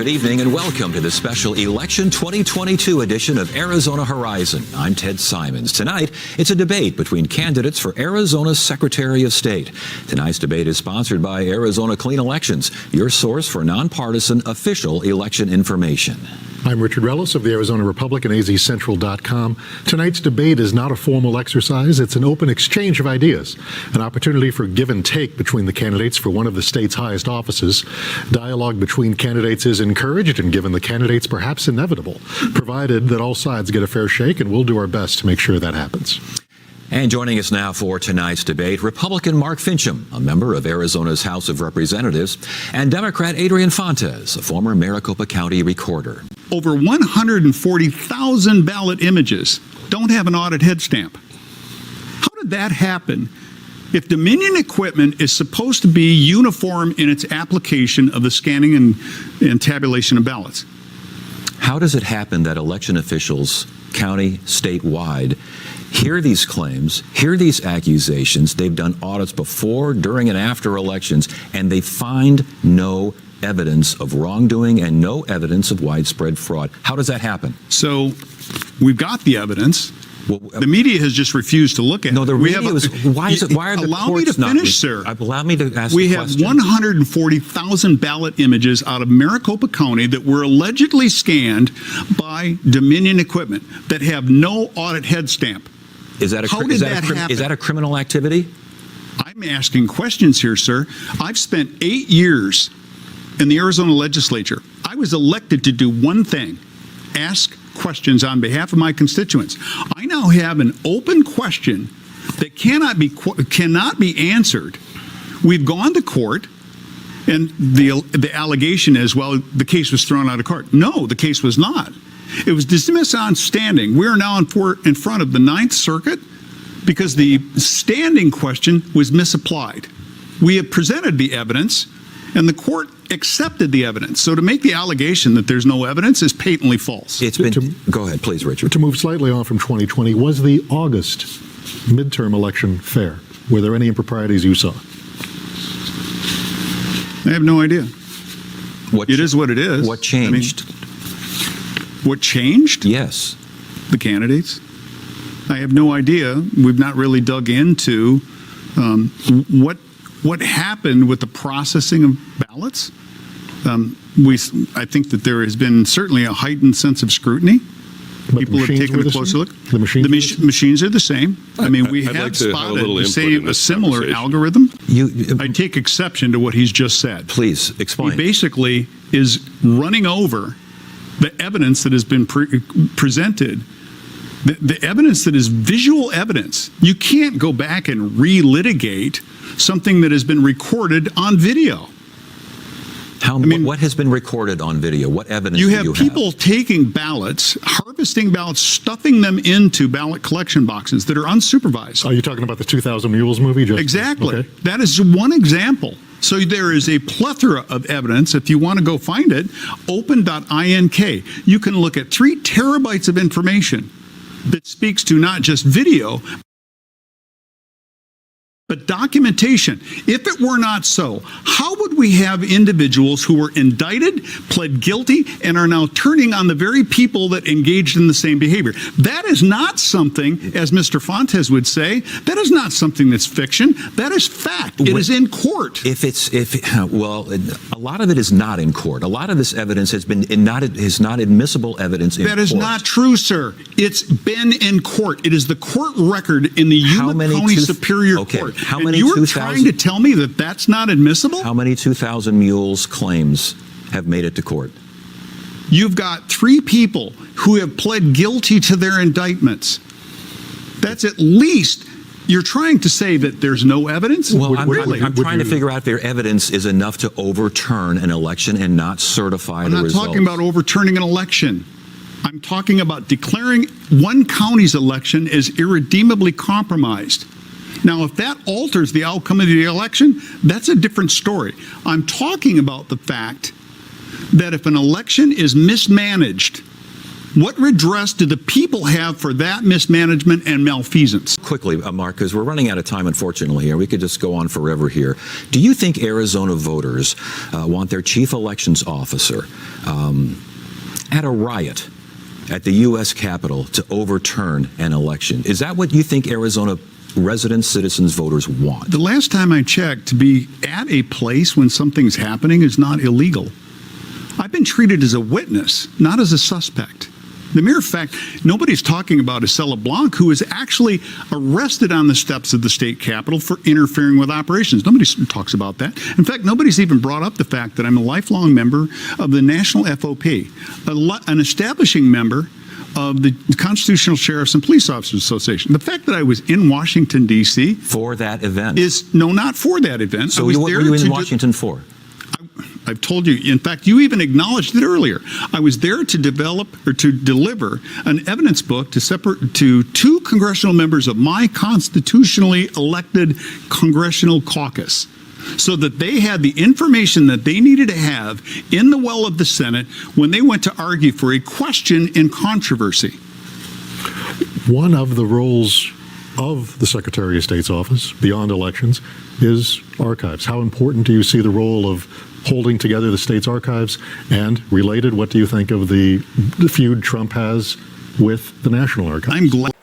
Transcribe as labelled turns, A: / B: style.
A: Good evening and welcome to the special Election 2022 edition of Arizona Horizon. I'm Ted Simons. Tonight, it's a debate between candidates for Arizona's Secretary of State. Tonight's debate is sponsored by Arizona Clean Elections, your source for nonpartisan official election information.
B: I'm Richard Rellis of the Arizona Republic and azcentral.com. Tonight's debate is not a formal exercise. It's an open exchange of ideas, an opportunity for give and take between the candidates for one of the state's highest offices. Dialogue between candidates is encouraged and given the candidates perhaps inevitable, provided that all sides get a fair shake, and we'll do our best to make sure that happens.
A: And joining us now for tonight's debate, Republican Mark Finchem, a member of Arizona's House of Representatives, and Democrat Adrian Fontes, a former Maricopa County recorder.
C: Over 140,000 ballot images don't have an audit head stamp. How did that happen if Dominion equipment is supposed to be uniform in its application of the scanning and tabulation of ballots?
A: How does it happen that election officials, county, statewide, hear these claims, hear these accusations? They've done audits before, during, and after elections, and they find no evidence of wrongdoing and no evidence of widespread fraud. How does that happen?
C: So we've got the evidence.
A: Well,
C: the media has just refused to look at it.
A: No, the media is. Why are the
C: allow
A: courts
C: me to
A: not?
C: finish, sir.
A: Allow me to ask.
C: We
A: the
C: have
A: question.
C: 140,000 ballot images out of Maricopa County that were allegedly scanned by Dominion equipment that have no audit head stamp.
A: Is that a criminal activity?
C: I'm asking questions here, sir. I've spent 8 years in the Arizona legislature. I was elected to do one thing: ask questions on behalf of my constituents. I now have an open question that cannot be answered. We've gone to court, and the allegation is, well, the case was thrown out of court. No, the case was not. It was dismissed on standing. We are now in front of the Ninth Circuit because the standing question was misapplied. We have presented the evidence, and the court accepted the evidence. So to make the allegation that there's no evidence is patently false.
A: Go ahead, please, Richard.
B: To move slightly on from 2020, was the August midterm election fair? Were there any improprieties you saw?
C: I have no idea. It is what it is.
A: What changed?
C: What changed?
A: Yes.
C: The candidates. I have no idea. We've not really dug into what happened with the processing of ballots. I think that there has been certainly a heightened sense of scrutiny.
B: But
C: people have taken a closer look.
B: The
C: machines are the same. I mean, we have
D: like
C: spotted, say, a similar algorithm. I take exception to what he's just said.
A: Please explain.
C: He basically is running over the evidence that has been presented. The evidence that is visual evidence. You can't go back and relitigate something that has been recorded on video.
A: What has been recorded on video? What evidence do you have?
C: You have people taking ballots, harvesting ballots, stuffing them into ballot collection boxes that are unsupervised.
B: Are you talking about the 2000 Mules movie?
C: Exactly.
B: Okay.
C: That is one example. So there is a plethora of evidence. If you want to go find it, open.ink. You can look at 3 terabytes of information that speaks to not just video, but documentation. If it were not so, how would we have individuals who were indicted, pled guilty, and are now turning on the very people that engaged in the same behavior? That is not something, as Mr. Fontes would say, that is not something that's fiction. That is fact. It is in court.
A: Well, a lot of it is not in court. A lot of this evidence is not admissible evidence in court.
C: That is not true, sir. It's been in court. It is the court record in the Yuma County Superior Court. And you are trying to tell me that that's not admissible?
A: How many 2000 Mules claims have made it to court?
C: You've got 3 people who have pled guilty to their indictments. That's at least. You're trying to say that there's no evidence?
A: Well, I'm trying to figure out if their evidence is enough to overturn an election and not certify the results.
C: I'm not talking about overturning an election. I'm talking about declaring one county's election as irredeemably compromised. Now, if that alters the outcome of the election, that's a different story. I'm talking about the fact that if an election is mismanaged, What redress do the people have for that mismanagement and malfeasance?
A: Quickly, Mark, because we're running out of time, unfortunately, here. We could just go on forever here. Do you think Arizona voters want their chief elections officer at a riot at the U.S. Capitol to overturn an election? Is that what you think Arizona residents, citizens, voters want?
C: The last time I checked, to be at a place when something's happening is not illegal. I've been treated as a witness, not as a suspect. The mere fact, nobody's talking about Acela Blanc, who was actually arrested on the steps of the state capitol for interfering with operations. Nobody talks about that. In fact, nobody's even brought up the fact that I'm a lifelong member of the National FOP, an establishing member of the Constitutional Sheriffs and Police Officers Association. The fact that I was in Washington, D.C.
A: For that event?
C: No, not for that event.
A: So what were you in Washington for?
C: I've told you, in fact, you even acknowledged it earlier. I was there to develop or to deliver an evidence book to two congressional members of my constitutionally elected congressional caucus, so that they had the information that they needed to have in the well of the Senate when they went to argue for a question in controversy.
B: One of the roles of the Secretary of State's office, beyond elections, is archives. How important do you see the role of holding together the state's archives? And related, what do you think of the feud Trump has with the National Archives?
C: I'm glad